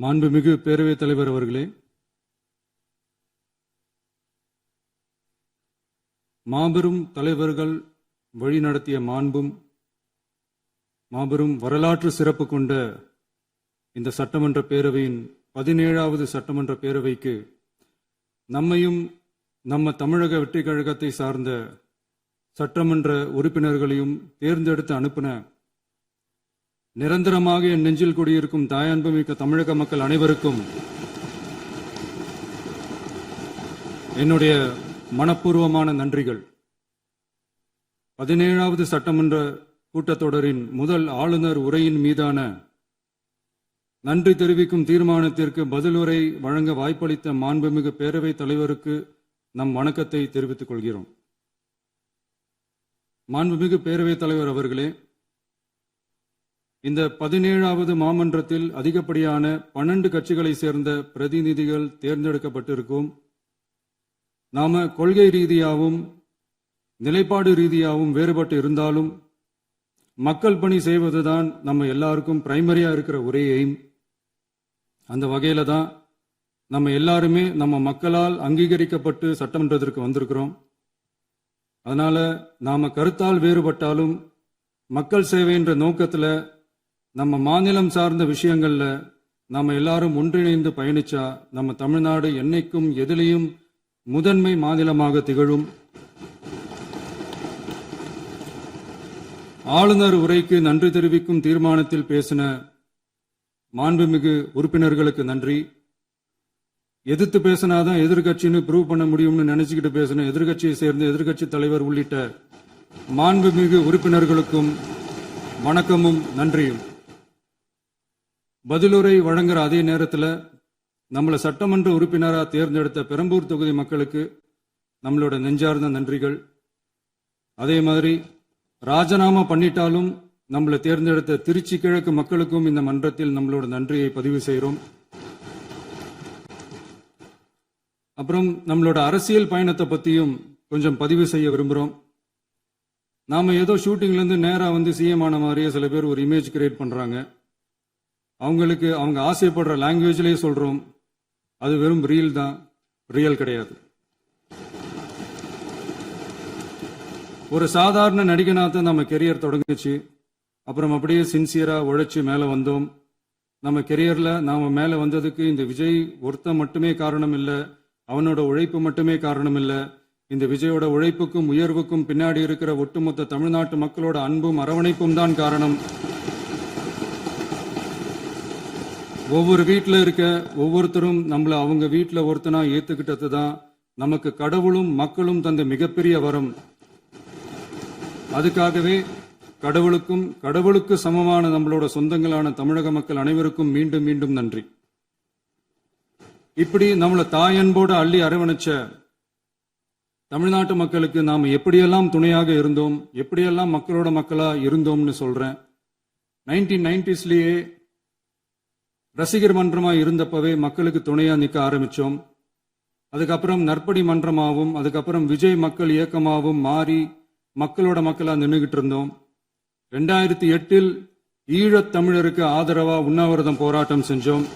மாண்புமிகு பேரவைத் தலைவர் அவர்களே, மாபெரும் தலைவர்கள் வழிநடத்திய மாண்பும் மாபெரும் வரலாற்று சிறப்பு கொண்ட இந்த சட்டமன்ற பேரவையின் 17வது சட்டமன்ற பேரவைக்கு நம்மையும் நம்ம தமிழக வெற்றி கழகத்தை சார்ந்த சட்டமன்ற உறுப்பினர்களையும் தேர்ந்தெடுத்து அனுப்பின நிரந்தரமாக என் நெஞ்சில் குடியிருக்கும் தாயன்புமிக்க தமிழக மக்கள் அனைவருக்கும் என்னுடைய மனப்பூர்வமான நன்றிகள். 17வது சட்டமன்ற கூட்டத்தொடரின் முதல் ஆளுநர் உரையின் மீதான நன்றி தெரிவிக்கும் தீர்மானத்திற்கு பதிலுரை வழங்க வாய்ப்பளித்த மாண்புமிகு பேரவைத் தலைவருக்கு நம் வணக்கத்தை தெரிவித்துக் கொள்கிறோம். மாண்புமிகு பேரவைத் தலைவர் அவர்களே, இந்த 17வது மாமன்றத்தில் அதிகப்படியான 12 கட்சிகளை சேர்ந்த பிரதிநிதிகள் தேர்ந்தெடுக்கப்பட்டிருக்கும். நாம கொள்கை ரீதியாகவும் நிலைப்பாடு ரீதியாகவும் வேறுபட்டு இருந்தாலும் மக்கள் பணி செய்வதுதான் நம்ம எல்லாருக்கும் பிரைமரியா இருக்கிற ஒரே எய்ம். அந்த வகையில தான் நம்ம எல்லாருமே நம்ம மக்களால் அங்கீகரிக்கப்பட்டு சட்டமன்றத்திற்கு வந்திருக்கிறோம். அதனால நாம கருத்தால் வேறுபட்டாலும் மக்கள் சேவை என்ற நோக்கத்துல நம்ம மாநிலம் சார்ந்த விஷயங்கள்ல நாம எல்லாரும் ஒன்றிணைந்து பயணிச்சா நம்ம தமிழ்நாடு என்னைக்கும் எதிலையும் முதன்மை மாநிலமாக திகழும். ஆளுநர் உரைக்கு நன்றி தெரிவிக்கும் தீர்மானத்தில் பேசின மாண்புமிகு உறுப்பினர்களுக்கு நன்றி. எதிர்த்து பேசினாதான் எதிர்கட்சின்னு ப்ரூவ் பண்ண முடியும்னு நினைச்சுக்கிட்டு பேசின எதிர்கட்சியை சேர்ந்த எதிர்கட்சி தலைவர் உள்ளிட்ட மாண்புமிகு உறுப்பினர்களுக்கும் வணக்கமும் நன்றியும். பதிலுரை வழங்குற அதே நேரத்தில் நம்மளை சட்டமன்ற உறுப்பினராக தேர்ந்தெடுத்த பெரம்பூர் தொகுதி மக்களுக்கு நம்மளோட நெஞ்சார்ந்த நன்றிகள். அதே மாதிரி ராஜினாமா பண்ணிட்டாலும் நம்மளை தேர்ந்தெடுத்த திருச்சி கிழக்கு மக்களுக்கும் இந்த மன்றத்தில் நம்மளோட நன்றியை பதிவு செய்கிறோம். அப்புறம் நம்மளோட அரசியல் பயணத்தை பற்றியும் கொஞ்சம் பதிவு செய்ய விரும்புகிறோம். நாம ஏதோ ஷூட்டிங்ல இருந்து நேரா வந்து சிஎம் ஆன மாதிரியே சில பேர் ஒரு இமேஜ் கிரியேட் பண்றாங்க. அவங்களுக்கு அவங்க ஆசைப்படுற லாங்குவேஜ்லயே சொல்றோம், அது வெறும் ரீல் தான், ரியல் கிடையாது. ஒரு சாதாரண நடிகனாத்தான் நம்ம கெரியர் தொடங்குச்சு. அப்புறம் அப்படியே சின்சியரா உழைச்சு மேல வந்தோம். நம்ம கெரியர்ல நாம மேல வந்ததுக்கு இந்த விஜய் ஒருத்தன் மட்டுமே காரணம் இல்லை, அவனோட உழைப்பு மட்டுமே காரணம் இல்லை. இந்த விஜயோட உழைப்புக்கும் உயர்வுக்கும் பின்னாடி இருக்கிற ஒட்டுமொத்த தமிழ்நாட்டு மக்களோட அன்பும் அரவணைப்பும் தான் காரணம். ஒவ்வொரு வீட்டில் இருக்க ஒவ்வொருத்தரும் நம்மள அவங்க வீட்டில் ஒருத்தனா ஏத்துக்கிட்டது தான் நமக்கு கடவுளும் மக்களும் தந்த மிகப்பெரிய வரம். அதுக்காகவே கடவுளுக்கு சமமான நம்மளோட சொந்தங்களான தமிழக மக்கள் அனைவருக்கும் மீண்டும் மீண்டும் நன்றி. இப்படி நம்மள தாயன்போட அள்ளி அரவணைச்ச தமிழ்நாட்டு மக்களுக்கு நாம் எப்படியெல்லாம் துணையாக இருந்தோம், எப்படியெல்லாம் மக்களோட மக்களா இருந்தோம்னு சொல்றேன். 1990ஸ்லயே ரசிகர் மன்றமா இருந்தப்பவே மக்களுக்கு துணையா நிற்க ஆரம்பிச்சோம். அதுக்கப்புறம் நற்படி மன்றமாவும் அதுக்கப்புறம் விஜய் மக்கள் இயக்கமாவும் மாறி மக்களோட மக்களா நின்றுகிட்டு இருந்தோம். 2008 ஈழத் தமிழருக்கு ஆதரவா உண்ணாவிரதம் போராட்டம் செஞ்சோம்.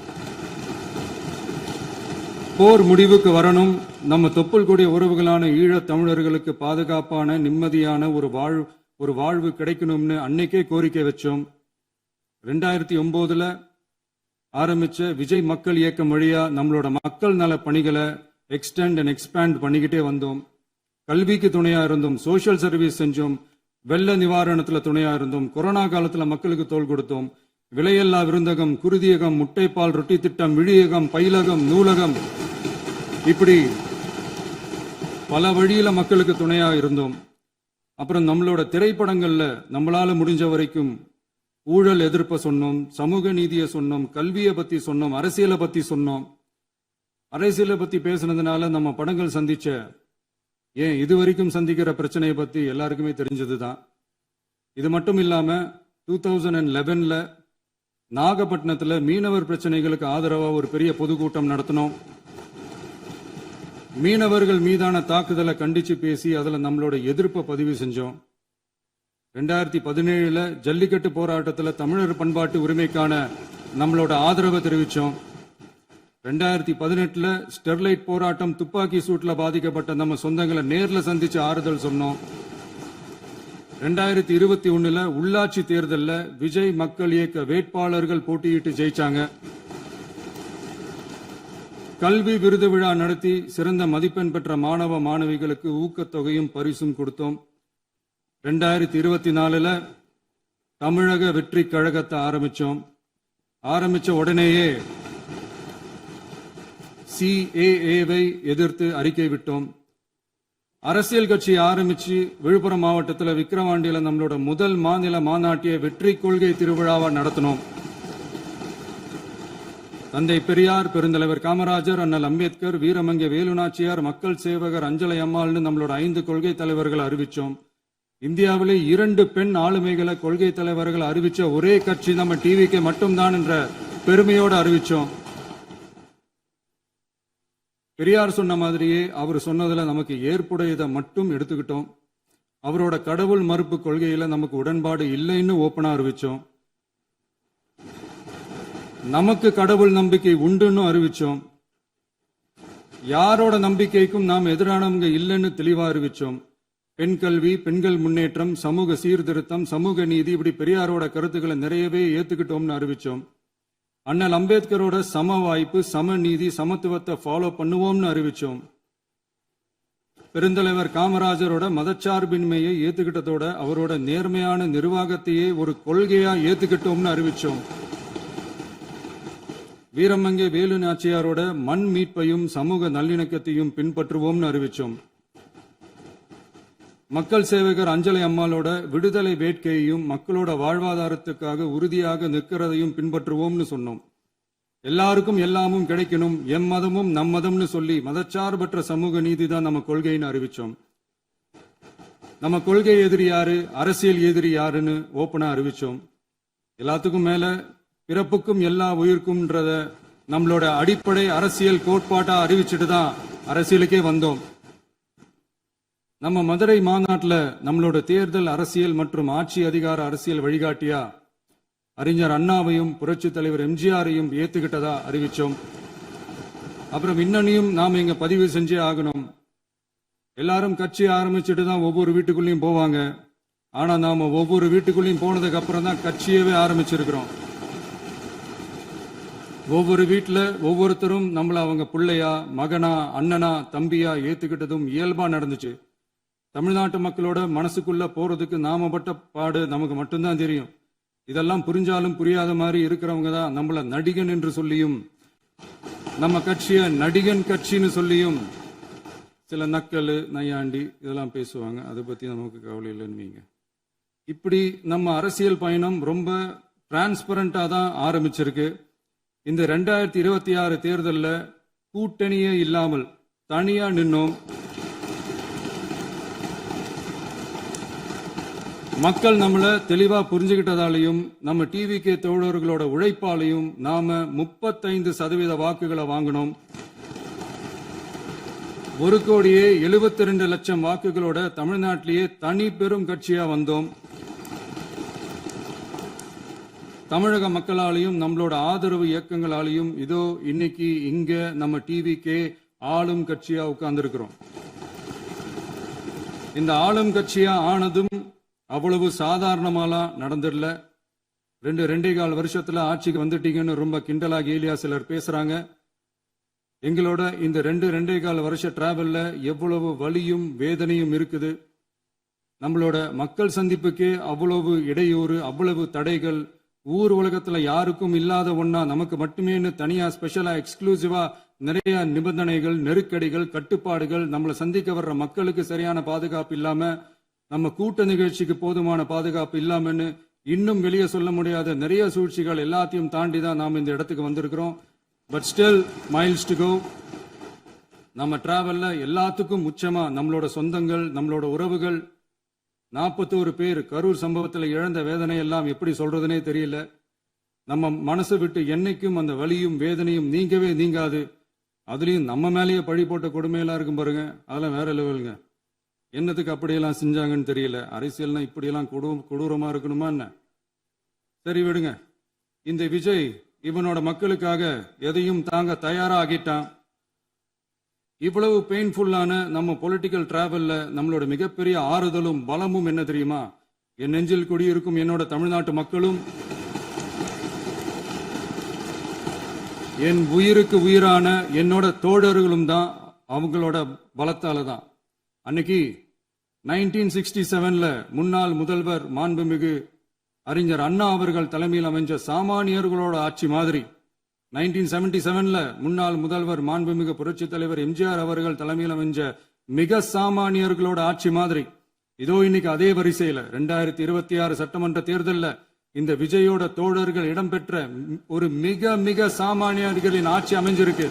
போர் முடிவுக்கு வரணும், நம்ம தொப்புள் கூடிய உறவுகளான ஈழத் தமிழர்களுக்கு பாதுகாப்பான நிம்மதியான ஒரு வாழ்வு கிடைக்கணும்னு அன்னைக்கே கோரிக்கை வச்சோம். 2009 ஆரம்பிச்ச விஜய் மக்கள் இயக்கம் வழியா நம்மளோட மக்கள் நல பணிகளை எக்ஸ்டெண்ட் அண்ட் எக்ஸ்பேண்ட் பண்ணிக்கிட்டே வந்தோம். கல்விக்கு துணையா இருந்தோம், சோசியல் சர்வீஸ் செஞ்சோம், வெள்ள நிவாரணத்துல துணையா இருந்தோம், கொரோனா காலத்துல மக்களுக்கு தோள் கொடுத்தோம். விலையில்லா விருந்தகம், குருதியகம், முட்டைப்பால் ரொட்டி திட்டம், விழியகம், பயிலகம், நூலகம், இப்படி பல வழியில மக்களுக்கு துணையா இருந்தோம். அப்புறம் நம்மளோட திரைப்படங்கள்ல நம்மளால முடிஞ்ச வரைக்கும் ஊழல் எதிர்ப்ப சொன்னோம், சமூக நீதியை சொன்னோம், கல்வியை பத்தி சொன்னோம், அரசியலை பத்தி சொன்னோம். அரசியலை பத்தி பேசுனதுனால நம்ம படங்கள் சந்திச்ச இதுவரைக்கும் சந்திக்கிற பிரச்சனையை பத்தி எல்லாருக்குமே தெரிஞ்சதுதான். இது மட்டும் இல்லாம 2011 நாகப்பட்டினத்துல மீனவர் பிரச்சனைகளுக்கு ஆதரவா ஒரு பெரிய பொதுக்கூட்டம் நடத்தினோம். மீனவர்கள் மீதான தாக்குதலை கண்டிச்சு பேசி அதுல நம்மளோட எதிர்ப்பை பதிவு செஞ்சோம். 2017 ஜல்லிக்கட்டு போராட்டத்தில் தமிழர் பண்பாட்டு உரிமைக்கான நம்மளோட ஆதரவை தெரிவித்தோம். 2018 ஸ்டெர்லைட் போராட்டம் துப்பாக்கி சூட்ல பாதிக்கப்பட்ட நம்ம சொந்தங்களை நேர்ல சந்திச்சு ஆறுதல் சொன்னோம். 2021 உள்ளாட்சி தேர்தலில் விஜய் மக்கள் இயக்க வேட்பாளர்கள் போட்டியிட்டு ஜெயிச்சாங்க. கல்வி விருது விழா நடத்தி சிறந்த மதிப்பெண் பெற்ற மாணவ மாணவிகளுக்கு ஊக்கத்தொகையும் பரிசும் கொடுத்தோம். 2024 தமிழக வெற்றி கழகத்தை ஆரம்பிச்ச உடனேயே CAA-வை எதிர்த்து அறிக்கை விட்டோம். அரசியல் கட்சி ஆரம்பிச்சு விழுப்புரம் மாவட்டத்தில் விக்கிரவாண்டியில நம்மளோட முதல் மாநில மாநாட்டிய வெற்றி கொள்கை திருவிழாவை நடத்தினோம். தந்தை பெரியார், பெருந்தலைவர் காமராஜர், அண்ணல் அம்பேத்கர், வீரமங்கை வேலுநாச்சியார், மக்கள் சேவகர் அஞ்சலை அம்மாள்னு நம்மளோட 5 கொள்கை தலைவர்களை அறிவிச்சோம். இந்தியாவிலே 2 பெண் ஆளுமைகளை கொள்கை தலைவர்கள் அறிவிச்ச ஒரே கட்சி நம்ம டிவிக்கு மட்டும்தான் என்ற பெருமையோடு அறிவிச்சோம். பெரியார் சொன்ன மாதிரியே அவர் சொன்னதுல நமக்கு ஏற்புடையதை மட்டும் எடுத்துக்கிட்டோம். அவரோட கடவுள் மறுப்பு கொள்கையில நமக்கு உடன்பாடு இல்லைன்னு ஓப்பனா அறிவிச்சோம். நமக்கு கடவுள் நம்பிக்கை உண்டுன்னு அறிவிச்சோம். யாரோட நம்பிக்கைக்கும் நாம் எதிரானவங்க இல்லைன்னு தெளிவா அறிவிச்சோம். பெண் கல்வி, பெண்கள் முன்னேற்றம், சமூக சீர்திருத்தம், சமூக நீதி, இப்படி பெரியாரோட கருத்துக்களை நிறையவே ஏத்துக்கிட்டோம்னு அறிவிச்சோம். அண்ணல் அம்பேத்கரோட சம வாய்ப்பு, சமநீதி, சமத்துவத்தை ஃபாலோ பண்ணுவோம்னு அறிவிச்சோம். பெருந்தலைவர் காமராஜரோட மதச்சார்பின்மையை ஏத்துக்கிட்டதோட அவரோட நேர்மையான நிர்வாகத்தையே ஒரு கொள்கையா ஏத்துக்கிட்டோம்னு அறிவிச்சோம். வீரமங்கை வேலு நாச்சியாரோட மண் மீட்பையும் சமூக நல்லிணக்கத்தையும் பின்பற்றுவோம்னு அறிவிச்சோம். மக்கள் சேவகர் அஞ்சலை அம்மாளோட விடுதலை வேட்கையையும் மக்களோட வாழ்வாதாரத்துக்காக உறுதியாக நிற்கிறதையும் பின்பற்றுவோம்னு சொன்னோம். எல்லாருக்கும் எல்லாமும் கிடைக்கணும், எம் மதமும் நம் மதம்னு சொல்லி மதச்சார்பற்ற சமூக நீதி தான் நம்ம கொள்கைன்னு அறிவிச்சோம். நம்ம கொள்கை எதிரி யாரு, அரசியல் எதிரி யாருன்னு ஓப்பனா அறிவிச்சோம். எல்லாத்துக்கும் மேல பிறப்புக்கும் எல்லா உயிர்க்கும்ன்றத நம்மளோட அடிப்படை அரசியல் கோட்பாட்டா அறிவிச்சுட்டு தான் அரசியலுக்கே வந்தோம். நம்ம மதுரை மாநாட்டில் நம்மளோட தேர்தல் அரசியல் மற்றும் ஆட்சி அதிகார அரசியல் வழிகாட்டியா அறிஞர் அண்ணாவையும் புரட்சி தலைவர் எம்ஜிஆரையும் ஏத்துக்கிட்டதா அறிவிச்சோம். அப்புறம் இன்னனையும் நாம இங்க பதிவு செஞ்சே ஆகணும். எல்லாரும் கட்சி ஆரம்பிச்சுட்டு தான் ஒவ்வொரு வீட்டுக்குள்ளேயும் போவாங்க. ஆனா நாம ஒவ்வொரு வீட்டுக்குள்ளேயும் போனதுக்கு அப்புறம் தான் கட்சியவே ஆரம்பிச்சிருக்கிறோம். ஒவ்வொரு வீட்டுல ஒவ்வொருத்தரும் நம்மள அவங்க பிள்ளையா, மகனா, அண்ணனா, தம்பியா ஏத்துக்கிட்டதும் இயல்பா நடந்துச்சு. தமிழ்நாட்டு மக்களோட மனசுக்குள்ள போறதுக்கு நாம பட்ட பாடு நமக்கு மட்டும்தான் தெரியும். இதெல்லாம் புரிஞ்சாலும் புரியாத மாதிரி இருக்கிறவங்க தான் நம்மள நடிகன் என்று சொல்லியும் நம்ம கட்சிய நடிகன் கட்சின்னு சொல்லியும் சில நக்கல், நையாண்டி இதெல்லாம் பேசுவாங்க. அதை பத்தி நமக்கு கவலை இல்லைன்னு. இப்படி நம்ம அரசியல் பயணம் ரொம்ப டிரான்ஸ்பரண்டா தான் ஆரம்பிச்சிருக்கு. இந்த 2026 தேர்தலில் கூட்டணியே இல்லாமல் தனியா நின்னோம். மக்கள் நம்மள தெளிவா புரிஞ்சுகிட்டதாலையும் நம்ம டிவிகே தோழர்களோட உழைப்பாலையும் நாம 35% வாக்குகளை வாங்கினோம். 1,72,00,000 வாக்குகளோட தமிழ்நாட்டிலேயே தனி பெரும் கட்சியா வந்தோம். தமிழக மக்களாலையும் நம்மளோட ஆதரவு இயக்கங்களாலையும் இதோ இன்னைக்கு இங்க நம்ம டிவிகே ஆளும் கட்சியா உட்கார்ந்துருக்கிறோம். இந்த ஆளும் கட்சியா ஆனதும் அவ்வளவு சாதாரணமாலாம் நடந்துடல. 2.25 வருஷத்துல ஆட்சிக்கு வந்துட்டீங்கன்னு ரொம்ப கிண்டலா கேலியா சிலர் பேசுறாங்க. எங்களோட இந்த 2.25 வருஷ டிராவல்ல எவ்வளவு வலியும் வேதனையும் இருக்குது. நம்மளோட மக்கள் சந்திப்புக்கே அவ்வளவு இடையூறு, அவ்வளவு தடைகள், ஊர் உலகத்துல யாருக்கும் இல்லாத ஒன்னா நமக்கு மட்டுமேன்னு தனியா ஸ்பெஷலா எக்ஸ்க்ளூசிவா நிறைய நிபந்தனைகள், நெருக்கடிகள், கட்டுப்பாடுகள், நம்மளை சந்திக்க வர்ற மக்களுக்கு சரியான பாதுகாப்பு இல்லாம, நம்ம கூட்ட நிகழ்ச்சிக்கு போதுமான பாதுகாப்பு இல்லாமன்னு இன்னும் வெளியே சொல்ல முடியாத நிறைய சூழ்ச்சிகள் எல்லாத்தையும் தாண்டி தான் நாம் இந்த இடத்துக்கு வந்திருக்கிறோம். But still miles to go. நம்ம டிராவல்ல எல்லாத்துக்கும் உச்சமா நம்மளோட சொந்தங்கள், நம்மளோட உறவுகள், 41 பேர் கரூர் சம்பவத்தில் இழந்த வேதனை எல்லாம் எப்படி சொல்றதுனே தெரியல. நம்ம மனசை விட்டு என்னைக்கும் அந்த வலியும் வேதனையும் நீங்கவே நீங்காது. அதுலயும் நம்ம மேலேயே பழி போட்ட கொடுமையெல்லாம் இருக்கும் பாருங்க, அதெல்லாம் வேற லெவலுங்க. என்னத்துக்கு அப்படியெல்லாம் செஞ்சாங்கன்னு தெரியல. அரசியல்னா இப்படியெல்லாம் கொடூரமா இருக்கணுமா என்ன? சரி விடுங்க. இந்த விஜய் இவனோட மக்களுக்காக எதையும் தாங்க தயாராகிட்டான். இவ்வளவு பெயின்ஃபுல்லான நம்ம பொலிட்டிக்கல் டிராவல்ல நம்மளோட மிகப்பெரிய ஆறுதலும் பலமும் என்ன தெரியுமா? என் நெஞ்சில் குடியிருக்கும் என்னோட தமிழ்நாட்டு மக்களும் என் உயிருக்கு உயிரான என்னோட தோழர்களும் தான். அவங்களோட பலத்தால தான். அன்னைக்கு 1967 முன்னாள் முதல்வர் மாண்புமிகு அறிஞர் அண்ணா அவர்கள் தலைமையில் அமைஞ்ச சாமானியர்களோட ஆட்சி மாதிரி 1977 முன்னாள் முதல்வர் மாண்புமிகு புரட்சி தலைவர் எம்ஜிஆர் அவர்கள் தலைமையில் அமைஞ்ச மிக சாமானியர்களோட ஆட்சி மாதிரி இதோ இன்னைக்கு அதே வரிசையில 2026 சட்டமன்ற தேர்தல்ல இந்த விஜயோட தோழர்கள் இடம்பெற்ற ஒரு மிக மிக சாமானியர்களின் ஆட்சி அமைஞ்சிருக்கு.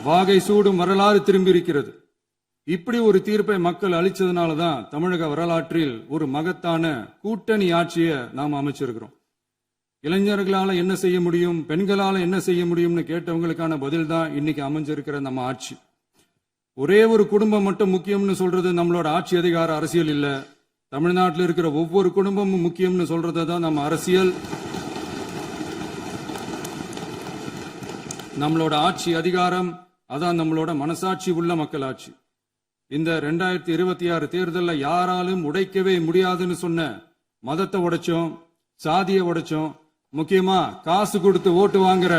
வாகை சூடும் வரலாறு திரும்பி இருக்கிறது. இப்படி ஒரு தீர்ப்பை மக்கள் அளிச்சதுனாலதான் தமிழக வரலாற்றில் ஒரு மகத்தான கூட்டணி ஆட்சியை நாம் அமைச்சிருக்கிறோம். இளைஞர்களால என்ன செய்ய முடியும், பெண்களால என்ன செய்ய முடியும்னு கேட்டவங்களுக்கான பதில் தான் இன்னைக்கு அமைஞ்சிருக்கிற நம்ம ஆட்சி. ஒரே ஒரு குடும்பம் மட்டும் முக்கியம்னு சொல்றது நம்மளோட ஆட்சி அதிகார அரசியல் இல்ல. தமிழ்நாட்டில் இருக்கிற ஒவ்வொரு குடும்பமும் முக்கியம்னு சொல்றது தான் நம்ம அரசியல். நம்மளோட ஆட்சி அதிகாரம் அதான் நம்மளோட மனசாட்சி உள்ள மக்களாட்சி. இந்த 2026 தேர்தலில் யாராலும் உடைக்கவே முடியாதுன்னு சொன்ன மதத்தை உடைச்சோம், சாதியை உடைச்சோம், முக்கியமா காசு கொடுத்து ஓட்டு வாங்குற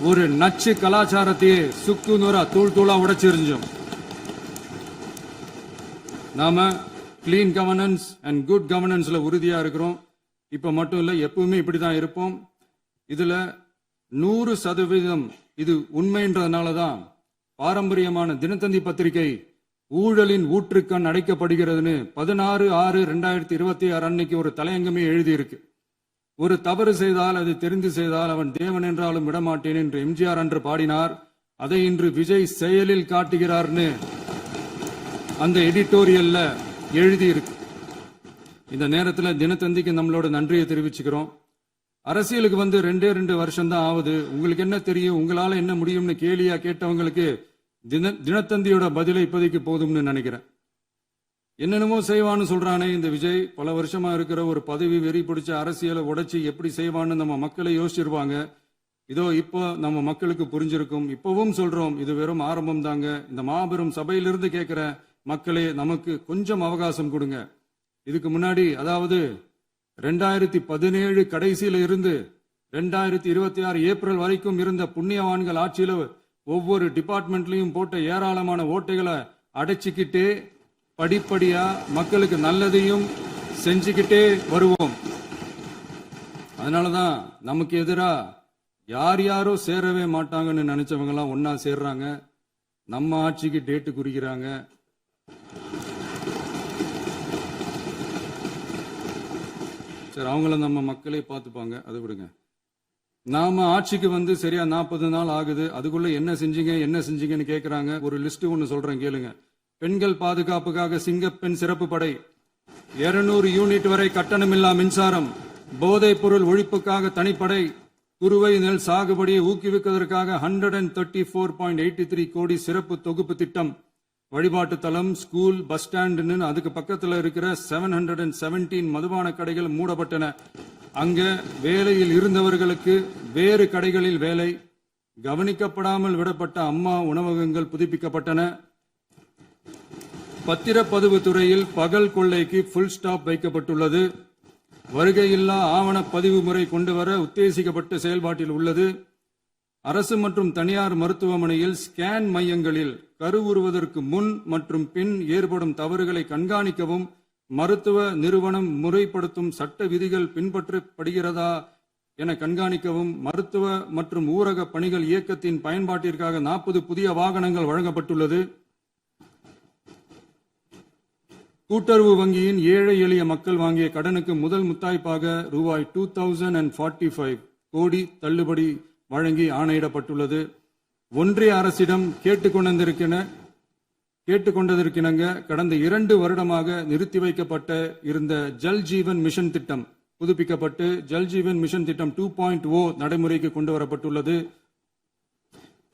ஒரு நச்சு கலாச்சாரத்தையே சுக்கு நூறா தூள் தூளா உடைச்சிருந்தோம். நாம கிளீன் கவர்னன்ஸ் அண்ட் குட் கவர்னன்ஸ்ல உறுதியா இருக்கிறோம். இப்ப மட்டும் இல்ல, எப்பவுமே இப்படிதான் இருப்போம். இதுல 100% இது உண்மைன்றதுனாலதான் பாரம்பரியமான தினத்தந்தி பத்திரிகை ஊழலின் ஊற்றுக்கண் அடைக்கப்படுகிறதுன்னு 16/6/2026 அன்னைக்கு ஒரு தலையங்கமே எழுதியிருக்கு. ஒரு தவறு செய்தால் அது தெரிந்து செய்தால் அவன் தேவன் என்றாலும் விடமாட்டேன் என்று எம்ஜிஆர் அன்று பாடினார். அதை இன்று விஜய் செயலில் காட்டுகிறார்னு அந்த எடிட்டோரியல்ல எழுதியிருக்கு. இந்த நேரத்தில் தினத்தந்திக்கு நம்மளோட நன்றியை தெரிவிச்சுக்கிறோம். அரசியலுக்கு வந்து 2 வருஷம் தான் ஆகுது. உங்களுக்கு என்ன தெரியும், உங்களால என்ன முடியும்னு கேலியா கேட்டவங்களுக்கு தினத்தந்தியோட பதிலை இப்போதைக்கு போதும்னு நினைக்கிறேன். என்னென்னமோ செய்வான்னு சொல்றானே இந்த விஜய், பல வருஷமா இருக்கிற ஒரு பதவி வெறி பிடிச்ச அரசியலை உடைச்சி எப்படி செய்வான்னு நம்ம மக்களை யோசிச்சிருவாங்க. இதோ இப்போ நம்ம மக்களுக்கு புரிஞ்சிருக்கும். இப்பவும் சொல்றோம், இது வெறும் ஆரம்பம் தாங்க. இந்த மாபெரும் சபையிலிருந்து கேட்கிற மக்களே, நமக்கு கொஞ்சம் அவகாசம் கொடுங்க. இதுக்கு முன்னாடி, அதாவது 2017 கடைசியில இருந்து 2026 ஏப்ரல் வரைக்கும் இருந்த புண்ணியவான்கள் ஆட்சியில ஒவ்வொரு டிபார்ட்மெண்ட்லயும் போட்ட ஏராளமான ஓட்டைகளை அடைச்சிக்கிட்டே படிப்படியா மக்களுக்கு நல்லதையும் செஞ்சுக்கிட்டே வருவோம். அதனாலதான் நமக்கு எதிரா யார் யாரோ சேரவே மாட்டாங்கன்னு நினைச்சவங்க எல்லாம் ஒன்னா சேர்றாங்க. நம்ம ஆட்சிக்கு டேட்டு குறிக்கிறாங்க. சரி, அவங்கள நம்ம மக்களே பார்த்துப்பாங்க, அதை விடுங்க. நாம ஆட்சிக்கு வந்து சரியா 40 நாள் ஆகுது. அதுக்குள்ள என்ன செஞ்சீங்கன்னு கேட்கிறாங்க. ஒரு லிஸ்ட் ஒன்னு சொல்றேன் கேளுங்க. பெண்கள் பாதுகாப்புக்காக சிங்கப்பெண் சிறப்பு படை, 200 யூனிட் வரை கட்டணமில்லா மின்சாரம், போதைப் பொருள் ஒழிப்புக்காக தனிப்படை, குறுவை நெல் சாகுபடியை ஊக்குவிப்பதற்காக 134.83 கோடி சிறப்பு தொகுப்பு திட்டம், வழிபாட்டு தலம், ஸ்கூல், பஸ் ஸ்டாண்டுன்னு அதுக்கு பக்கத்துல இருக்கிற 717 மதுபான கடைகள் மூடப்பட்டன. அங்க வேலையில் இருந்தவர்களுக்கு வேறு கடைகளில் வேலை, கவனிக்கப்படாமல் விடப்பட்ட அம்மா உணவகங்கள் புதுப்பிக்கப்பட்டன. பத்திரப்பதிவு துறையில் பகல் கொள்ளைக்கு புல் ஸ்டாப் வைக்கப்பட்டுள்ளது. வருகையில்லா ஆவண பதிவு முறை கொண்டுவர உத்தேசிக்கப்பட்ட செயல்பாட்டில் உள்ளது. அரசு மற்றும் தனியார் மருத்துவமனையில் ஸ்கேன் மையங்களில் கருவுறுவதற்கு முன் மற்றும் பின் ஏற்படும் தவறுகளை கண்காணிக்கவும், மருத்துவ நிறுவனம் முறைப்படுத்தும் சட்ட விதிகள் பின்பற்றப்படுகிறதா என கண்காணிக்கவும், மருத்துவ மற்றும் ஊரக பணிகள் இயக்கத்தின் பயன்பாட்டிற்காக 40 புதிய வாகனங்கள் வழங்கப்பட்டுள்ளது. கூட்டுறவு வங்கியின் ஏழை எளிய மக்கள் வாங்கிய கடனுக்கு முதல் முத்தாய்ப்பாக ரூபாய் 2045 கோடி தள்ளுபடி வழங்கி ஆணையிடப்பட்டுள்ளது. ஒன்றிய அரசிடம் கேட்டுக்கொண்டதற்கிணங்க கடந்த 2 வருடமாக நிறுத்தி வைக்கப்பட்ட இருந்த ஜல் ஜீவன் மிஷன் திட்டம் புதுப்பிக்கப்பட்டு ஜல் ஜீவன் மிஷன் திட்டம் 2.0 நடைமுறைக்கு கொண்டு வரப்பட்டுள்ளது.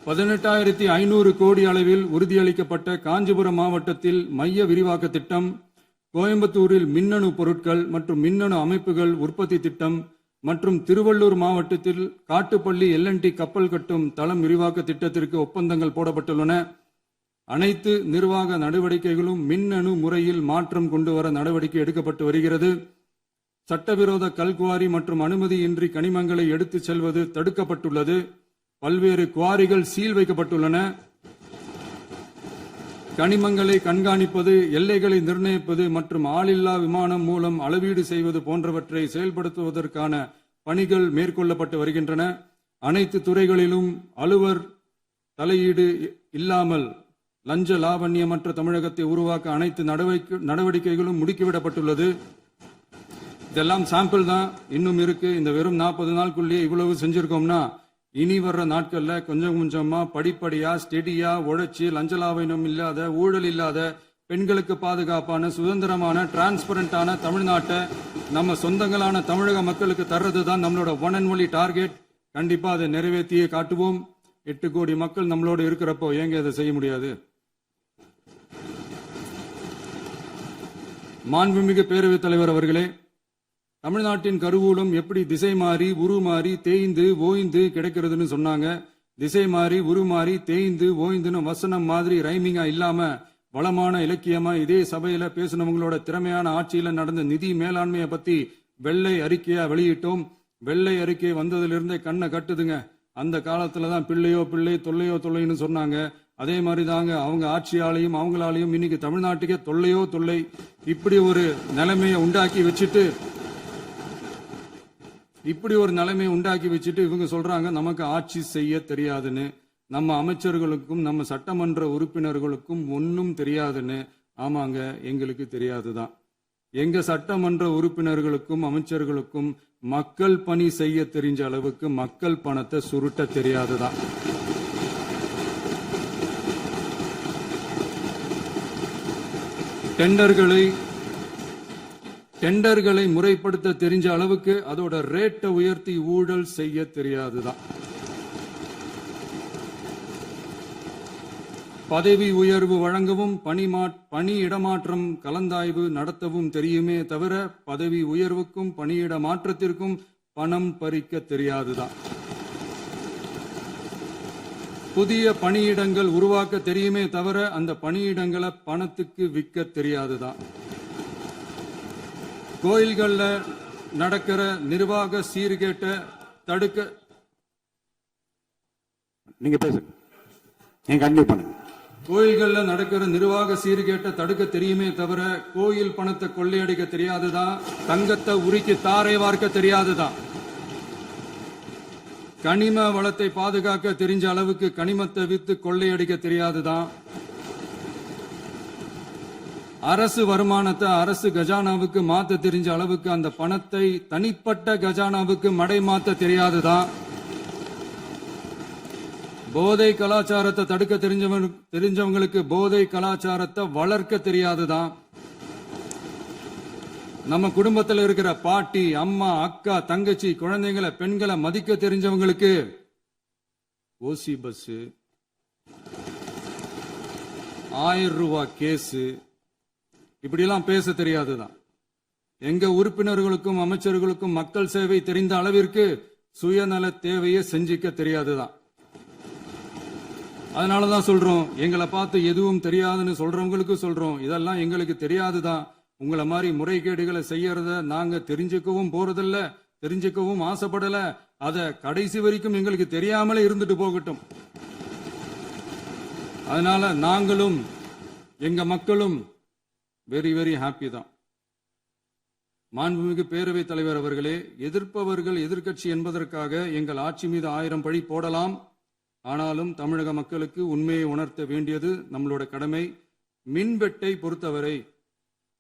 18,500 கோடி அளவில் உறுதியளிக்கப்பட்ட காஞ்சிபுரம் மாவட்டத்தில் மைய விரிவாக்க திட்டம், கோயம்புத்தூரில் மின்னணு பொருட்கள் மற்றும் மின்னணு அமைப்புகள் உற்பத்தி திட்டம், மற்றும் திருவள்ளூர் மாவட்டத்தில் காட்டுப்பள்ளி LNT கப்பல் கட்டும் தளம் விரிவாக்க திட்டத்திற்கு ஒப்பந்தங்கள் போடப்பட்டுள்ளன. அனைத்து நிர்வாக நடவடிக்கைகளும் மின்னணு முறையில் மாற்றம் கொண்டு வர நடவடிக்கை எடுக்கப்பட்டு வருகிறது. சட்டவிரோத கல்குவாரி மற்றும் அனுமதியின்றி கனிமங்களை எடுத்துச் செல்வது தடுக்கப்பட்டுள்ளது. பல்வேறு குவாரிகள் சீல் வைக்கப்பட்டுள்ளன. கனிமங்களை கண்காணிப்பது, எல்லைகளை நிர்ணயிப்பது மற்றும் ஆளில்லா விமானம் மூலம் அளவீடு செய்வது போன்றவற்றை செயல்படுத்துவதற்கான பணிகள் மேற்கொள்ளப்பட்டு வருகின்றன. அனைத்து துறைகளிலும் அலுவலர் தலையீடு இல்லாமல் லஞ்ச லாவண்யமற்ற தமிழகத்தை உருவாக்க அனைத்து நடவடிக்கைகளும் முடுக்கிவிடப்பட்டுள்ளது. இதெல்லாம் சாம்பிள் தான், இன்னும் இருக்கு. இந்த வெறும் 40 நாளுக்குள்ளேயே இவ்வளவு செஞ்சிருக்கோம்னா இனி வர்ற நாட்கள்ல கொஞ்சம் கொஞ்சமா படிப்படியா ஸ்டெடியா உழைச்சி லஞ்ச லாவண்யம் இல்லாத, ஊழல் இல்லாத, பெண்களுக்கு பாதுகாப்பான, சுதந்திரமான, டிரான்ஸ்பரண்டான தமிழ்நாட்டை நம்ம சொந்தங்களான தமிழக மக்களுக்கு தர்றது தான் நம்மளோட ஒன் அண்ட் ஒன்லி டார்கெட். கண்டிப்பா அதை நிறைவேற்றியே காட்டுவோம். 8 கோடி மக்கள் நம்மளோட இருக்கிறப்போ ஏங்க அதை செய்ய முடியாது? மாண்புமிகு பேரவைத் தலைவர் அவர்களே, தமிழ்நாட்டின் கருவூலம் எப்படி திசை மாறி உருமாறி தேய்ந்து ஓய்ந்து கிடைக்கிறதுன்னு சொன்னாங்க. திசை மாறி உருமாறி தேய்ந்து ஓய்ந்துன்னு வசனம் மாதிரி ரைமிங்கா இல்லாம வளமான இலக்கியமா இதே சபையில பேசினவங்களோட திறமையான ஆட்சியில நடந்த நிதி மேலாண்மையை பத்தி வெள்ளை அறிக்கையா வெளியிட்டோம். வெள்ளை அறிக்கை வந்ததிலிருந்தே கண்ணை கட்டுதுங்க. அந்த காலத்துலதான் பிள்ளையோ பிள்ளை, தொல்லையோ தொல்லைன்னு சொன்னாங்க. அதே மாதிரி தாங்க அவங்க ஆட்சியாலையும் அவங்களாலையும் இன்னைக்கு தமிழ்நாட்டுக்கே தொல்லையோ தொல்லை. இப்படி ஒரு நிலைமையை உண்டாக்கி வச்சுட்டு இவங்க சொல்றாங்க நமக்கு ஆட்சி செய்ய தெரியாதுன்னு. நம்ம அமைச்சர்களுக்கும் நம்ம சட்டமன்ற உறுப்பினர்களுக்கும் ஒன்னும் தெரியாதுன்னு. ஆமாங்க, எங்களுக்கு தெரியாதுதான். எங்க சட்டமன்ற உறுப்பினர்களுக்கும் அமைச்சர்களுக்கும் மக்கள் பணி செய்ய தெரிஞ்ச அளவுக்கு மக்கள் பணத்தை சுருட்ட தெரியாதுதான். டெண்டர்களை முறைப்படுத்த தெரிஞ்ச அளவுக்கு அதோட ரேட்டை உயர்த்தி ஊழல் செய்ய தெரியாதுதான். பதவி உயர்வு வழங்கவும் பணி இடமாற்றம் கலந்தாய்வு நடத்தவும் தெரியுமே தவிர பதவி உயர்வுக்கும் பணியிட மாற்றத்திற்கும் பணம் பறிக்க தெரியாதுதான். புதிய பணியிடங்கள் உருவாக்க தெரியுமே தவிர அந்த பணியிடங்களை பணத்துக்கு விற்க தெரியாதுதான். கோயில்கள்ல நடக்கிற நிர்வாக சீர்கேட்டை தடுக்க நீங்க பேசுங்க, நீங்க கண்டிப்பா பண்ணுங்க. கோயில்கள்ல நடக்கிற நிர்வாக சீர்கேட்டை தடுக்க தெரியுமே தவிர கோயில் பணத்தை கொள்ளையடிக்க தெரியாதுதான். தங்கத்தை உருக்கி தாரை வார்க்க தெரியாதுதான். கனிம வளத்தை பாதுகாக்க தெரிஞ்ச அளவுக்கு கனிமத்தை வித்து கொள்ளையடிக்க தெரியாதுதான். அரசு வருமானத்தை அரசு கஜானாவுக்கு மாத்த தெரிஞ்ச அளவுக்கு அந்த பணத்தை தனிப்பட்ட கஜானாவுக்கு மடை மாத்த தெரியாதுதான். போதை கலாச்சாரத்தை தடுக்க தெரிஞ்சவங்களுக்கு போதை கலாச்சாரத்தை வளர்க்க தெரியாதுதான். நம்ம குடும்பத்தில் இருக்கிற பாட்டி, அம்மா, அக்கா, தங்கச்சி, குழந்தைங்களை, பெண்களை மதிக்க தெரிஞ்சவங்களுக்கு ஓசி பஸ், 1000 ரூபாய் கேஸ், இப்படியெல்லாம் பேச தெரியாதுதான். எங்க உறுப்பினர்களுக்கும் அமைச்சர்களுக்கும் மக்கள் சேவை தெரிந்த அளவிற்கு சுயநல தேவையை செஞ்சிக்க தெரியாதுதான். அதனாலதான் சொல்றோம், எங்களை பார்த்து எதுவும் தெரியாதுன்னு சொல்றவங்களுக்கு சொல்றோம், இதெல்லாம் எங்களுக்கு தெரியாதுதான். உங்களை மாதிரி முறைகேடுகளை செய்யறத நாங்க தெரிஞ்சுக்கவும் போறதில்ல, தெரிஞ்சுக்கவும் ஆசைப்படல. அத கடைசி வரைக்கும் எங்களுக்கு தெரியாமலே இருந்துட்டு போகட்டும். அதனால நாங்களும் எங்க மக்களும் வெரி வெரி ஹாப்பி தான். மாண்புமிகு பேரவைத் தலைவர் அவர்களே, எதிர்ப்பவர்கள் எதிர்க்கட்சி என்பதற்காக எங்கள் ஆட்சி மீது 1000 பழி போடலாம். ஆனாலும் தமிழக மக்களுக்கு உண்மையை உணர்த்த வேண்டியது நம்மளோட கடமை. மின்வெட்டை பொறுத்தவரை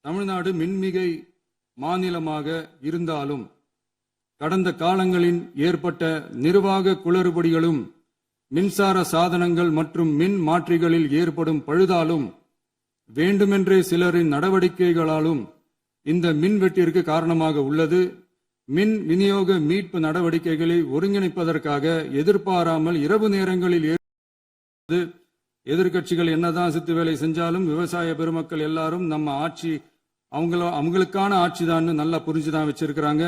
தமிழ்நாடு மின்மிகை மாநிலமாக இருந்தாலும் கடந்த காலங்களில் ஏற்பட்ட நிர்வாக குளறுபடிகளும் மின்சார சாதனங்கள் மற்றும் மின் மாற்றிகளில் ஏற்படும் பழுதாலும் வேண்டுமென்றே சிலரின் நடவடிக்கைகளாலும் இந்த மின்வெட்டிற்கு காரணமாக உள்ளது. மின் விநியோக மீட்பு நடவடிக்கைகளை ஒருங்கிணைப்பதற்காக எதிர்பாராமல் இரவு நேரங்களில் எதிர்க்கட்சிகள் என்னதான் சித்து வேலை செஞ்சாலும் விவசாய பெருமக்கள் எல்லாரும் நம்ம ஆட்சி அவங்களுக்கான ஆட்சி தான் நல்லா புரிஞ்சுதான் வச்சிருக்கிறாங்க.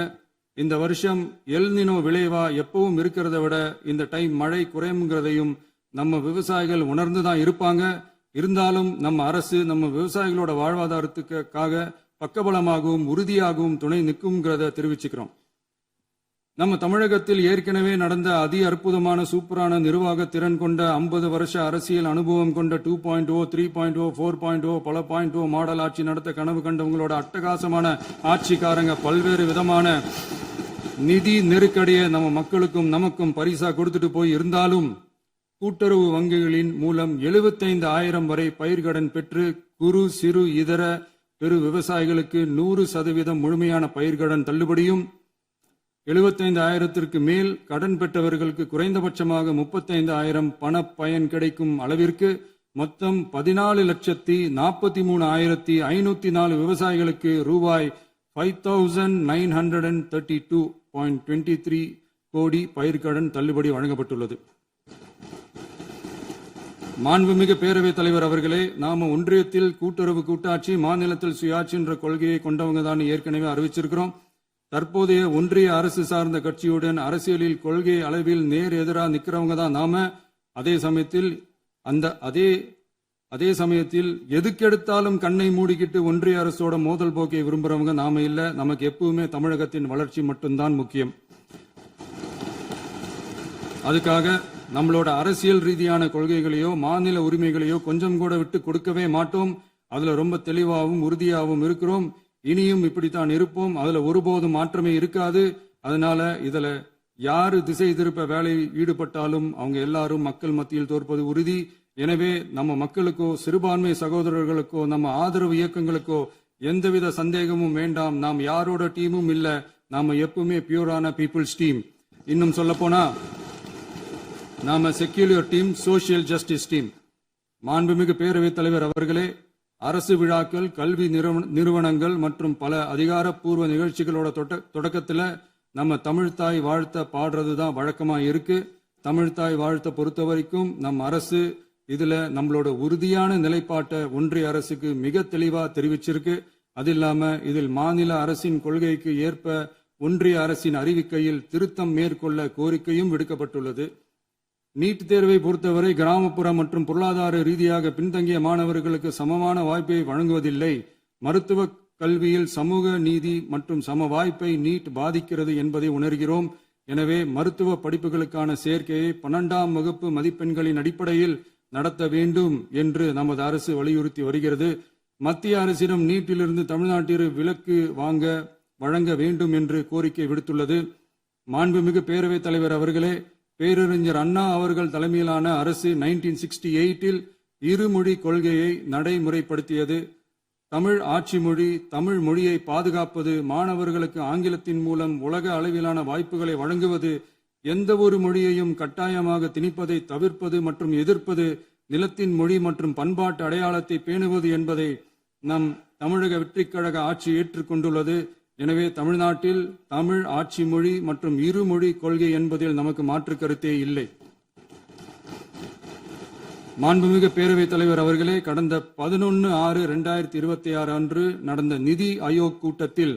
இந்த வருஷம் எல்னினோ விளைவா எப்பவும் இருக்கிறத விட இந்த டைம் மழை குறையுங்கிறதையும் நம்ம விவசாயிகள் உணர்ந்துதான் இருப்பாங்க. இருந்தாலும் நம்ம அரசு நம்ம விவசாயிகளோட வாழ்வாதாரத்துக்காக பக்கபலமாகவும் உறுதியாகவும் துணை நிற்கும்ங்கிறத தெரிவிச்சுக்கிறோம். நம்ம தமிழகத்தில் ஏற்கனவே நடந்த அதி அற்புதமான சூப்பரான நிர்வாக திறன் கொண்ட 50 வருஷ அரசியல் அனுபவம் கொண்ட 2.0, 3.0, 4.0 பல 0.0 மாடல் ஆட்சி நடத்த கனவு கண்டவங்களோட அட்டகாசமான ஆட்சிக்காரங்க பல்வேறு விதமான நிதி நெருக்கடியை நம்ம மக்களுக்கும் நமக்கும் பரிசா கொடுத்துட்டு போய் இருந்தாலும் கூட்டுறவு வங்கிகளின் மூலம் 75,000 வரை பயிர்கடன் பெற்று குறு சிறு இதர பெரு விவசாயிகளுக்கு 100% முழுமையான பயிர்கடன் தள்ளுபடியும், 75,000க்கு மேல் கடன் பெற்றவர்களுக்கு குறைந்தபட்சமாக 35,000 பண பயன் கிடைக்கும் அளவிற்கு மொத்தம் 14,43,504 விவசாயிகளுக்கு ரூபாய் 5,932.23 கோடி பயிர்கடன் தள்ளுபடி வழங்கப்பட்டுள்ளது. மாண்புமிகு பேரவைத் தலைவர் அவர்களே, நாம ஒன்றியத்தில் கூட்டுறவு கூட்டாட்சி, மாநிலத்தில் சுயாட்சி என்ற கொள்கையை கொண்டவங்க தான் ஏற்கனவே அறிவிச்சிருக்கிறோம். தற்போதைய ஒன்றிய அரசு சார்ந்த கட்சியுடன் அரசியலில் கொள்கை அளவில் நேர் எதிராக நிக்கிறவங்க தான் நாம. அதே சமயத்தில் எதுக்கெடுத்தாலும் கண்ணை மூடிக்கிட்டு ஒன்றிய அரசோட மோதல் போக்கை விரும்புறவங்க நாம இல்ல. நமக்கு எப்பவுமே தமிழகத்தின் வளர்ச்சி மட்டும்தான் முக்கியம். அதுக்காக நம்மளோட அரசியல் ரீதியான கொள்கைகளையோ மாநில உரிமைகளையோ கொஞ்சம் கூட விட்டு கொடுக்கவே மாட்டோம். அதுல ரொம்ப தெளிவாகவும் உறுதியாகவும் இருக்கிறோம். இனியும் இப்படித்தான் இருப்போம். அதுல ஒருபோதும் மாற்றமே இருக்காது. அதனால இதுல யாரு திசை திருப்ப வேலையில் ஈடுபட்டாலும் அவங்க எல்லாரும் மக்கள் மத்தியில் தோற்பது உறுதி. எனவே நம்ம மக்களுக்கோ சிறுபான்மை சகோதரர்களுக்கோ நம்ம ஆதரவு இயக்கங்களுக்கோ எந்தவித சந்தேகமும் வேண்டாம். நாம் யாரோட டீமும் இல்ல. நாம எப்பவுமே பியூரான பீப்புள்ஸ் டீம். இன்னும் சொல்ல போனா நாம secular team, social justice team. மாண்புமிகு பேரவைத் தலைவர் அவர்களே, அரசு விழாக்கள், கல்வி நிறுவனங்கள் மற்றும் பல அதிகாரப்பூர்வ நிகழ்ச்சிகளோட தொடக்கத்தில் நம்ம தமிழ்தாய் வாழ்த்த பாடுறது தான் வழக்கமா இருக்கு. தமிழ்தாய் வாழ்த்த பொறுத்த வரைக்கும் நம் அரசு இதுல நம்மளோட உறுதியான நிலைப்பாட்டை ஒன்றிய அரசுக்கு மிக தெளிவா தெரிவிச்சிருக்கு. அது இல்லாம இதில் மாநில அரசின் கொள்கைக்கு ஏற்ப ஒன்றிய அரசின் அறிவிக்கையில் திருத்தம் மேற்கொள்ள கோரிக்கையும் விடுக்கப்பட்டுள்ளது. நீட் தேர்வை பொறுத்தவரை கிராமப்புற மற்றும் பொருளாதார ரீதியாக பின்தங்கிய மாணவர்களுக்கு சமமான வாய்ப்பை வழங்குவதில்லை. மருத்துவ கல்வியில் சமூக நீதி மற்றும் சம வாய்ப்பை நீட் பாதிக்கிறது என்பதை உணர்கிறோம். எனவே மருத்துவ படிப்புகளுக்கான சேர்க்கையை 12ஆம் வகுப்பு மதிப்பெண்களின் அடிப்படையில் நடத்த வேண்டும் என்று நமது அரசு வலியுறுத்தி வருகிறது. மத்திய அரசிடம் நீட்டிலிருந்து தமிழ்நாட்டிற்கு விலக்கு வழங்க வேண்டும் என்று கோரிக்கை விடுத்துள்ளது. மாண்புமிகு பேரவைத் தலைவர் அவர்களே, பேரறிஞர் அண்ணா அவர்கள் தலைமையிலான அரசு 1968 இருமொழி கொள்கையை நடைமுறைப்படுத்தியது. தமிழ் ஆட்சி மொழி, தமிழ் மொழியை பாதுகாப்பது, மாணவர்களுக்கு ஆங்கிலத்தின் மூலம் உலக அளவிலான வாய்ப்புகளை வழங்குவது, எந்த ஒரு மொழியையும் கட்டாயமாக திணிப்பதை தவிர்ப்பது மற்றும் எதிர்ப்பது, நிலத்தின் மொழி மற்றும் பண்பாட்டு அடையாளத்தை பேணுவது என்பதை நம் தமிழக வெற்றிக் கழக ஆட்சி ஏற்றுக்கொண்டுள்ளது. எனவே தமிழ்நாட்டில் தமிழ் ஆட்சி மொழி மற்றும் இருமொழி கொள்கை என்பதில் நமக்கு மாற்று கருத்தே இல்லை. மாண்புமிகு பேரவைத் தலைவர் அவர்களே, கடந்த 11/6/2026 அன்று நடந்த நிதி ஆயோக் கூட்டத்தில்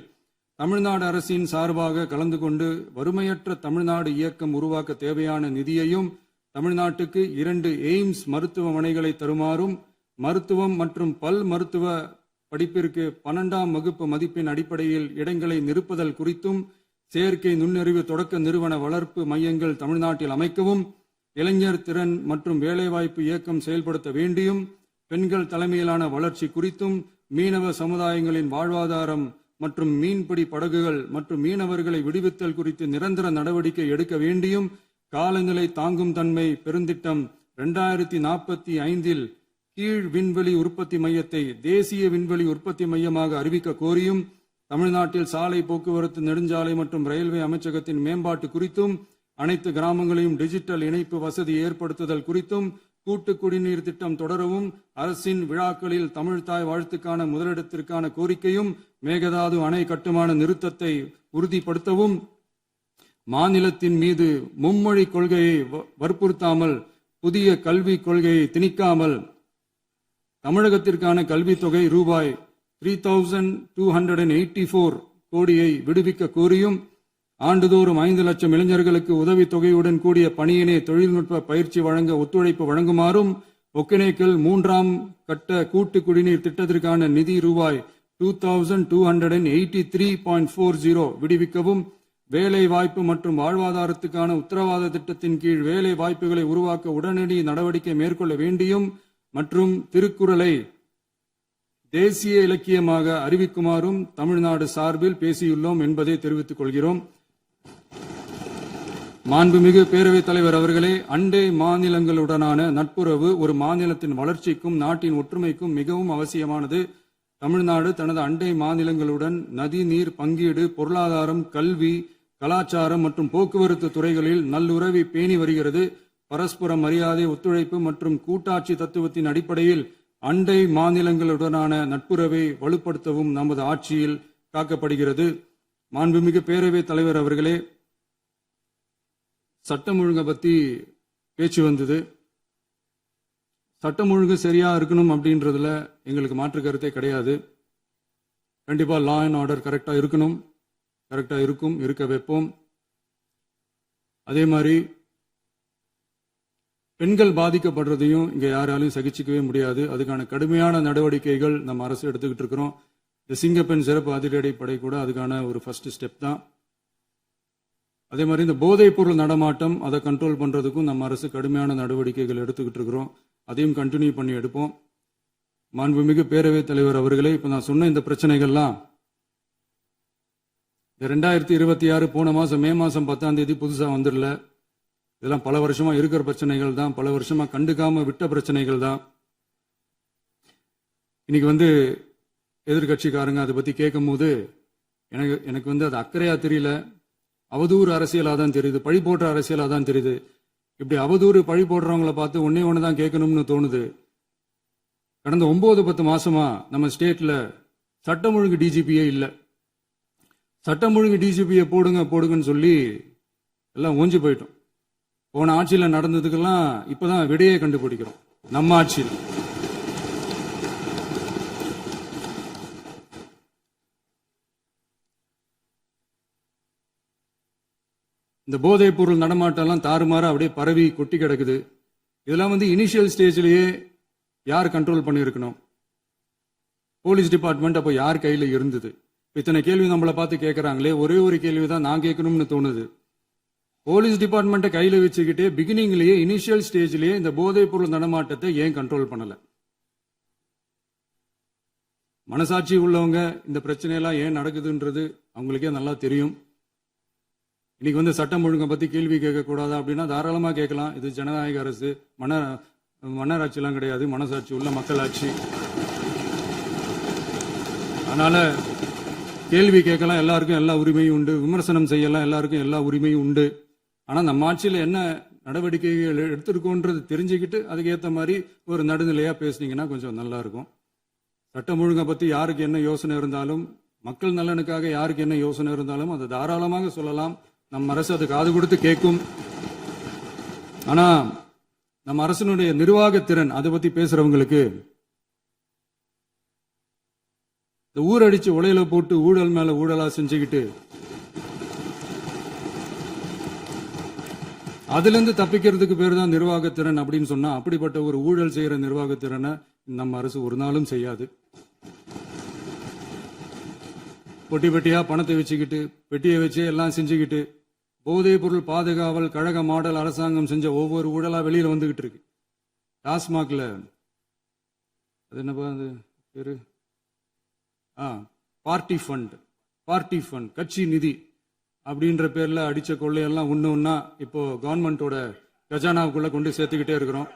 தமிழ்நாடு அரசின் சார்பாக கலந்து கொண்டு வறுமையற்ற தமிழ்நாடு இயக்கம் உருவாக்க தேவையான நிதியையும், தமிழ்நாட்டுக்கு 2 எய்ம்ஸ் மருத்துவமனைகளை தருமாறும், மருத்துவம் மற்றும் பல் மருத்துவ படிப்பிற்கு 12ஆம் வகுப்பு மதிப்பின் அடிப்படையில் இடங்களை நிரப்புதல் குறித்தும், செயற்கை நுண்ணறிவு தொடக்க நிறுவன வளர்ப்பு மையங்கள் தமிழ்நாட்டில் அமைக்கவும், இளைஞர் திறன் மற்றும் வேலைவாய்ப்பு இயக்கம் செயல்படுத்த வேண்டியும், பெண்கள் தலைமையிலான வளர்ச்சி குறித்தும், மீனவ சமுதாயங்களின் வாழ்வாதாரம் மற்றும் மீன்பிடி படகுகள் மற்றும் மீனவர்களை விடுவித்தல் குறித்து நிரந்தர நடவடிக்கை எடுக்க வேண்டியும், காலநிலை தாங்கும் தன்மை பெருந்திட்டம் 2045 கீழ் விண்வெளி உற்பத்தி மையத்தை தேசிய விண்வெளி உற்பத்தி மையமாக அறிவிக்க கோரியும், தமிழ்நாட்டில் சாலை போக்குவரத்து, நெடுஞ்சாலை மற்றும் ரயில்வே அமைச்சகத்தின் மேம்பாட்டு குறித்தும், அனைத்து கிராமங்களையும் டிஜிட்டல் இணைப்பு வசதி ஏற்படுத்துதல் குறித்தும், கூட்டு குடிநீர் திட்டம் தொடரவும், அரசின் விழாக்களில் தமிழ்தாய் வாழ்த்துக்கான முதலிடத்திற்கான கோரிக்கையும், மேகதாது அணை கட்டுமான நிறுத்தத்தை உறுதிப்படுத்தவும், மாநிலத்தின் மீது மும்மொழி கொள்கையை வற்புறுத்தாமல் புதிய கல்விக் கொள்கையை திணிக்காமல் தமிழகத்திற்கான கல்வித் தொகை ரூபாய் 3,284 கோடியை விடுவிக்க கோரியும், ஆண்டுதோறும் 5 லட்சம் இளைஞர்களுக்கு உதவித் தொகையுடன் கூடிய பணியினை தொழில்நுட்ப பயிற்சி வழங்க ஒத்துழைப்பு வழங்குமாறும் ஒகேனக்கல் 3ஆம் கட்ட கூட்டு குடிநீர் திட்டத்திற்கான நிதி ரூபாய் 2283.40 விடுவிக்கவும், வேலை வாய்ப்பு மற்றும் வாழ்வாதாரத்துக்கான உத்தரவாத திட்டத்தின் கீழ் வேலை வாய்ப்புகளை உருவாக்க உடனடி நடவடிக்கை மேற்கொள்ள வேண்டியும் மற்றும் திருக்குறளை தேசிய இலக்கியமாக அறிவிக்குமாறும் தமிழ்நாடு சார்பில் பேசியுள்ளோம் என்பதை தெரிவித்துக் கொள்கிறோம். மாண்புமிகு பேரவைத் தலைவர் அவர்களே, அண்டை மாநிலங்களுடனான நட்புறவு ஒரு மாநிலத்தின் வளர்ச்சிக்கும் நாட்டின் ஒற்றுமைக்கும் மிகவும் அவசியமானது. தமிழ்நாடு தனது அண்டை மாநிலங்களுடன் நதி நீர் பங்கீடு, பொருளாதாரம், கல்வி, கலாச்சாரம் மற்றும் போக்குவரத்து துறைகளில் நல்லுறவை பேணி வருகிறது. பரஸ்பர மரியாதை, ஒத்துழைப்பு மற்றும் கூட்டாட்சி தத்துவத்தின் அடிப்படையில் அண்டை மாநிலங்களுடனான நட்புறவை வலுப்படுத்தவும் நமது ஆட்சியில் காக்கப்படுகிறது. மாண்புமிகு பேரவைத் தலைவர் அவர்களே, சட்டம் ஒழுங்கை பத்தி பேச்சு வந்தது. சட்டம் ஒழுங்கு சரியா இருக்கணும் அப்படின்றதுல எங்களுக்கு மாற்று கருத்தே கிடையாது. கண்டிப்பா லா அண்ட் ஆர்டர் கரெக்டா இருக்கணும், கரெக்டா இருக்கும், இருக்க வைப்போம். அதே மாதிரி பெண்கள் பாதிக்கப்படுறதையும் இங்க யாராலையும் சகிச்சுக்கவே முடியாது. அதுக்கான கடுமையான நடவடிக்கைகள் நம்ம அரசு எடுத்துக்கிட்டு இருக்கிறோம். இந்த சிங்கப்பெண் சிறப்பு அதிரடிப்படை கூட அதுக்கான ஒரு ஃபர்ஸ்ட் ஸ்டெப் தான். அதே மாதிரி இந்த போதைப் பொருள் நடமாட்டம் அதை கண்ட்ரோல் பண்றதுக்கும் நம்ம அரசு கடுமையான நடவடிக்கைகள் எடுத்துக்கிட்டு இருக்கிறோம். அதையும் கண்டினியூ பண்ணி எடுப்போம். மாண்புமிகு பேரவைத் தலைவர் அவர்களே, இப்ப நான் சொன்ன இந்த பிரச்சனைகள்லாம் 2026 போன மாசம் மே மாசம் 10ஆம் தேதி புதுசா வந்துடல. இதெல்லாம் பல வருஷமா இருக்கிற பிரச்சனைகள் தான், பல வருஷமா கண்டுக்காம விட்ட பிரச்சனைகள் தான். இன்னைக்கு எதிர்கட்சிக்காரங்க அதை பத்தி கேட்கும் போது எனக்கு அது அக்கறையா தெரியல, அவதூறு அரசியலா தான் தெரியுது, பழி போடுற அரசியலா தான் தெரியுது. இப்படி அவதூறு பழி போடுறவங்கள பார்த்து ஒன்னே ஒண்ணுதான் கேட்கணும்னு தோணுது. கடந்த 9-10 மாசமா நம்ம ஸ்டேட்ல சட்டம் ஒழுங்கு டிஜிபியே இல்ல. சட்டம் ஒழுங்கு டிஜிபியை போடுங்கன்னு சொல்லி எல்லாம் ஓஞ்சி போயிட்டோம். போன ஆட்சியில நடந்ததுக்கெல்லாம் இப்பதான் விடையே கண்டுபிடிக்கிறோம் நம்ம ஆட்சியில். இந்த போதைப் பொருள் நடமாட்டம்லாம் தாறுமாறா அப்படியே பரவி கொட்டி கிடக்குது. இதெல்லாம் இனிஷியல் ஸ்டேஜ்லயே யார் கண்ட்ரோல் பண்ணியிருக்கணும்? போலீஸ் டிபார்ட்மெண்ட் அப்போ யார் கையில இருந்தது? இத்தனை கேள்வி நம்மளை பார்த்து கேட்கறாங்களே, ஒரே ஒரு கேள்விதான் நான் கேட்கணும்னு தோணுது. போலீஸ் டிபார்ட்மெண்ட்டை கையில வச்சுக்கிட்டே பிகினிங்லயே இனிஷியல் ஸ்டேஜ்லயே இந்த போதைப் பொருள் நடமாட்டத்தை ஏன் கண்ட்ரோல் பண்ணல? மனசாட்சி உள்ளவங்க இந்த பிரச்சனையெல்லாம் ஏன் நடக்குதுன்றது அவங்களுக்கே நல்லா தெரியும். இன்னைக்கு சட்டம் ஒழுங்கை பத்தி கேள்வி கேட்க கூடாதா அப்படின்னா தாராளமா கேட்கலாம். இது ஜனநாயக அரசு, மன்னராட்சி எல்லாம் கிடையாது, மனசாட்சி உள்ள மக்களாட்சி. அதனால கேள்வி கேட்கலாம், எல்லாருக்கும் எல்லா உரிமையும் உண்டு. விமர்சனம் செய்யலாம், எல்லாருக்கும் எல்லா உரிமையும் உண்டு. ஆனா நம்ம ஆட்சியில என்ன நடவடிக்கைகள் எடுத்திருக்கோன்றது தெரிஞ்சுக்கிட்டு அதுக்கேற்ற மாதிரி ஒரு நடுநிலையா பேசுனீங்கன்னா கொஞ்சம் நல்லா இருக்கும். சட்டம் ஒழுங்கை பத்தி யாருக்கு என்ன யோசனை இருந்தாலும், மக்கள் நலனுக்காக யாருக்கு என்ன யோசனை இருந்தாலும் அதை தாராளமாக சொல்லலாம். நம்ம அரசு அது காது கொடுத்து கேட்கும். ஆனா நம்ம அரசினுடைய நிர்வாகத்திறன் அதை பத்தி பேசுறவங்களுக்கு இந்த ஊரடிச்சு உலையில போட்டு ஊழல் மேல ஊழலா செஞ்சுக்கிட்டு அதுல இருந்து தப்பிக்கிறதுக்கு பேர் தான் நிர்வாகத்திறன் அப்படின்னு சொன்னா, அப்படிப்பட்ட ஒரு ஊழல் செய்யற நிர்வாகத்திறனை நம்ம அரசு ஒரு நாளும் செய்யாது. பொட்டி பெட்டியா பணத்தை வச்சுக்கிட்டு, பெட்டியை வச்சு எல்லாம் செஞ்சுக்கிட்டு, போதைப் பொருள் பாதுகாவல் கழக மாடல் அரசாங்கம் செஞ்ச ஒவ்வொரு ஊழலா வெளியில வந்துகிட்டு இருக்கு. டாஸ்மாக்ல அது என்னப்பா அது பேரு, பார்ட்டி ஃபண்ட் கட்சி நிதி அப்படின்ற பேர்ல அடிச்ச கொள்ளையெல்லாம் ஒண்ணு ஒன்னா இப்போ கவர்மெண்டோட கஜானாவுக்குள்ள கொண்டு சேர்த்துக்கிட்டே இருக்கிறோம்.